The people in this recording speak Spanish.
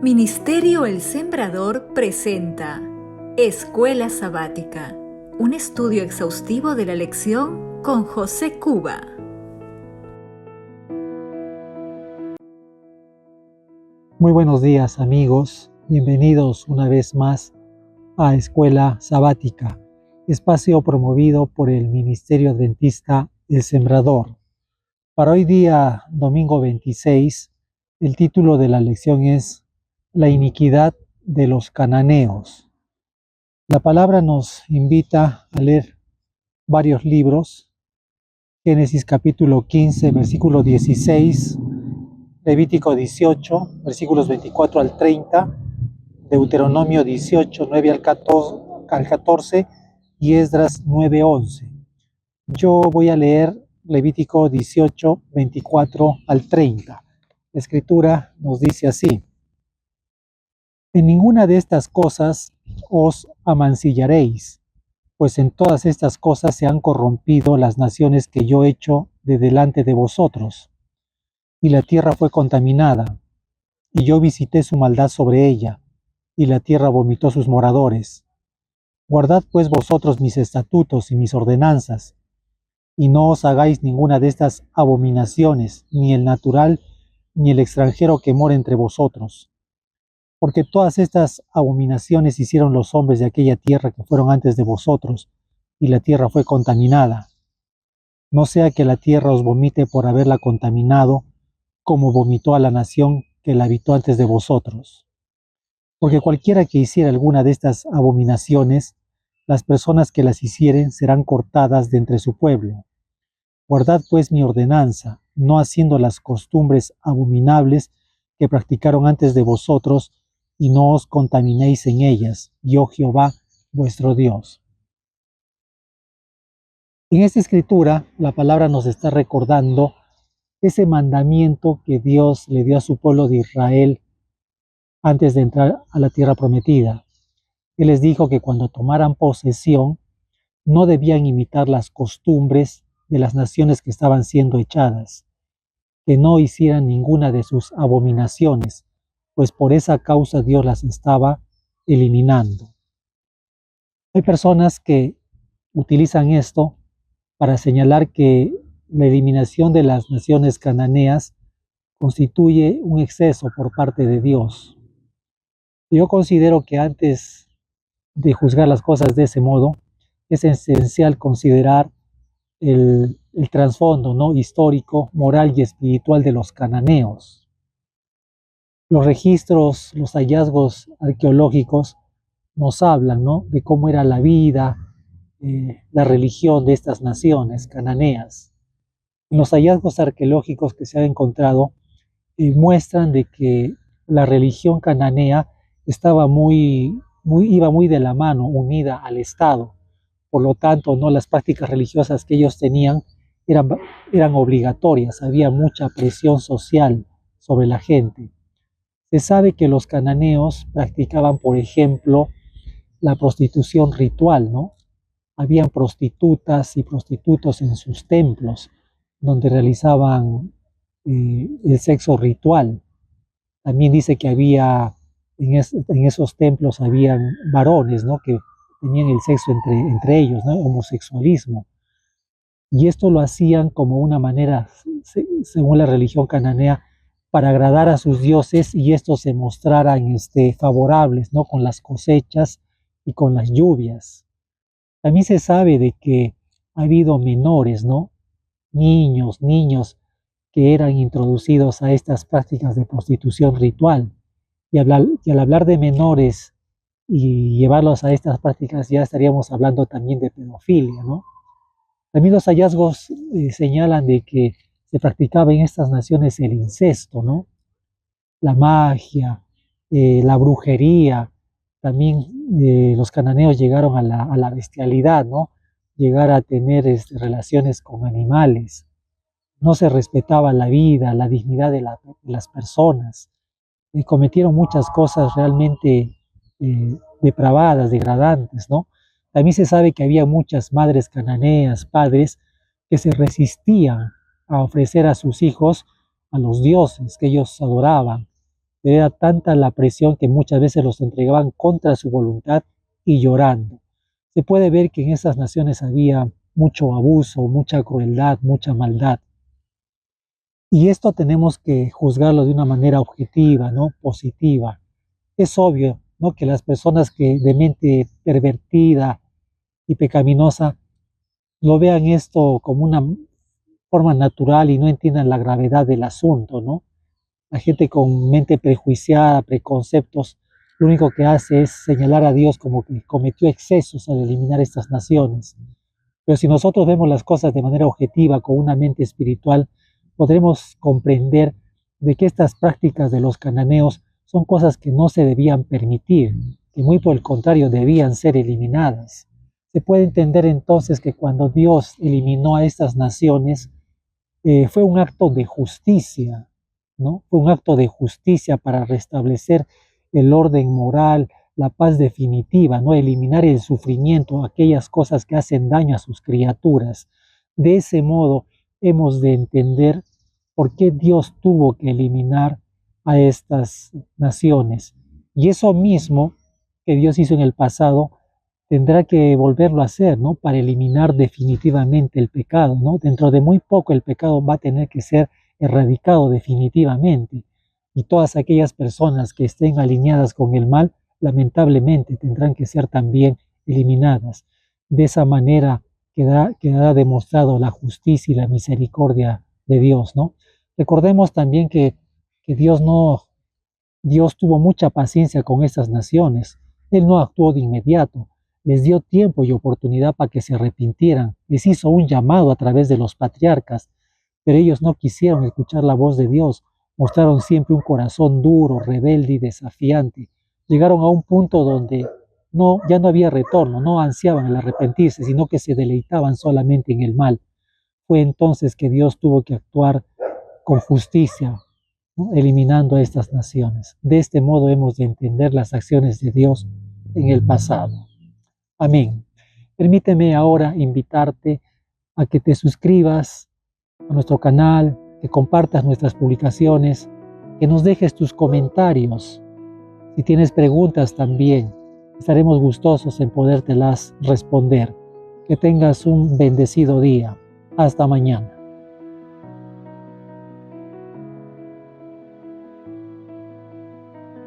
Ministerio El Sembrador presenta Escuela Sabática, un estudio exhaustivo de la lección con José Cuba. Muy buenos días, amigos. Bienvenidos una vez más a Escuela Sabática, espacio promovido por el Ministerio Adventista El Sembrador. Para hoy día, domingo 26, el título de la lección es La iniquidad de los cananeos. La palabra nos invita a leer varios libros: Génesis capítulo 15, versículo 16, Levítico 18, versículos 24 al 30, Deuteronomio 18, 9 al 14 y Esdras 9, 11. Yo voy a leer Levítico 18, 24 al 30. La escritura nos dice así: En ninguna de estas cosas os amancillaréis, pues en todas estas cosas se han corrompido las naciones que yo he hecho de delante de vosotros, y la tierra fue contaminada, y yo visité su maldad sobre ella, y la tierra vomitó sus moradores. Guardad pues vosotros mis estatutos y mis ordenanzas, y no os hagáis ninguna de estas abominaciones, ni el natural, ni el extranjero que mora entre vosotros. Porque todas estas abominaciones hicieron los hombres de aquella tierra que fueron antes de vosotros, y la tierra fue contaminada. No sea que la tierra os vomite por haberla contaminado, como vomitó a la nación que la habitó antes de vosotros. Porque cualquiera que hiciera alguna de estas abominaciones, las personas que las hicieren serán cortadas de entre su pueblo. Guardad pues mi ordenanza, no haciendo las costumbres abominables que practicaron antes de vosotros, y no os contaminéis en ellas, yo Jehová vuestro Dios. En esta escritura, la palabra nos está recordando ese mandamiento que Dios le dio a su pueblo de Israel antes de entrar a la tierra prometida. Él les dijo que cuando tomaran posesión, no debían imitar las costumbres de las naciones que estaban siendo echadas, que no hicieran ninguna de sus abominaciones, pues por esa causa Dios las estaba eliminando. Hay personas que utilizan esto para señalar que la eliminación de las naciones cananeas constituye un exceso por parte de Dios. Yo considero que antes de juzgar las cosas de ese modo, es esencial considerar el trasfondo, ¿no?, histórico, moral y espiritual de los cananeos. Los registros, los hallazgos arqueológicos nos hablan, ¿no?, de cómo era la vida, la religión de estas naciones cananeas. Los hallazgos arqueológicos que se han encontrado muestran de que la religión cananea estaba iba muy de la mano, unida al Estado. Por lo tanto, ¿no?, las prácticas religiosas que ellos tenían eran obligatorias, había mucha presión social sobre la gente. Se sabe que los cananeos practicaban, por ejemplo, la prostitución ritual, ¿no? Habían prostitutas y prostitutos en sus templos, donde realizaban el sexo ritual. También dice que había, en esos templos habían varones, ¿no?, que tenían el sexo entre ellos, ¿no?, homosexualismo. Y esto lo hacían como una manera, según la religión cananea, para agradar a sus dioses, y estos se mostraran favorables, ¿no?, con las cosechas y con las lluvias. También se sabe de que ha habido menores, ¿no?, niños que eran introducidos a estas prácticas de prostitución ritual. Y al hablar de menores y llevarlos a estas prácticas, ya estaríamos hablando también de pedofilia, ¿no? También los hallazgos señalan de que se practicaba en estas naciones el incesto, ¿no?, la magia, la brujería. También los cananeos llegaron a la bestialidad, ¿no?, llegar a tener relaciones con animales. No se respetaba la vida, la dignidad de las personas. Cometieron muchas cosas realmente depravadas, degradantes, ¿no? También se sabe que había muchas madres cananeas, padres, que se resistían a ofrecer a sus hijos a los dioses que ellos adoraban. pero era tanta la presión que muchas veces los entregaban contra su voluntad y llorando. Se puede ver que en esas naciones había mucho abuso, mucha crueldad, mucha maldad. Y esto tenemos que juzgarlo de una manera objetiva, ¿no? Positiva. Es obvio, ¿no? Que las personas que de mente pervertida y pecaminosa lo vean esto como una forma natural y no entiendan la gravedad del asunto, ¿no? La gente con mente prejuiciada, preconceptos, lo único que hace es señalar a Dios como que cometió excesos al eliminar estas naciones. Pero si nosotros vemos las cosas de manera objetiva, con una mente espiritual, podremos comprender de que estas prácticas de los cananeos son cosas que no se debían permitir, que muy por el contrario debían ser eliminadas. Se puede entender entonces que cuando Dios eliminó a estas naciones, fue un acto de justicia, ¿no? Fue un acto de justicia para restablecer el orden moral, la paz definitiva, ¿no? Eliminar el sufrimiento, aquellas cosas que hacen daño a sus criaturas. De ese modo hemos de entender por qué Dios tuvo que eliminar a estas naciones. Y eso mismo que Dios hizo en el pasado, tendrá que volverlo a hacer, ¿no? Para eliminar definitivamente el pecado, ¿no? Dentro de muy poco el pecado va a tener que ser erradicado definitivamente. Y todas aquellas personas que estén alineadas con el mal, lamentablemente tendrán que ser también eliminadas. De esa manera quedará demostrado la justicia y la misericordia de Dios, ¿no? Recordemos también que Dios tuvo mucha paciencia con estas naciones. Él no actuó de inmediato, les dio tiempo y oportunidad para que se arrepintieran, les hizo un llamado a través de los patriarcas, pero ellos no quisieron escuchar la voz de Dios, mostraron siempre un corazón duro, rebelde y desafiante. Llegaron a un punto donde ya no había retorno, no ansiaban el arrepentirse, sino que se deleitaban solamente en el mal. Fue entonces que Dios tuvo que actuar con justicia, ¿no? Eliminando a estas naciones. De este modo hemos de entender las acciones de Dios en el pasado. Amén. Permíteme ahora invitarte a que te suscribas a nuestro canal, que compartas nuestras publicaciones, que nos dejes tus comentarios. Si tienes preguntas también, estaremos gustosos en podértelas responder. Que tengas un bendecido día. Hasta mañana.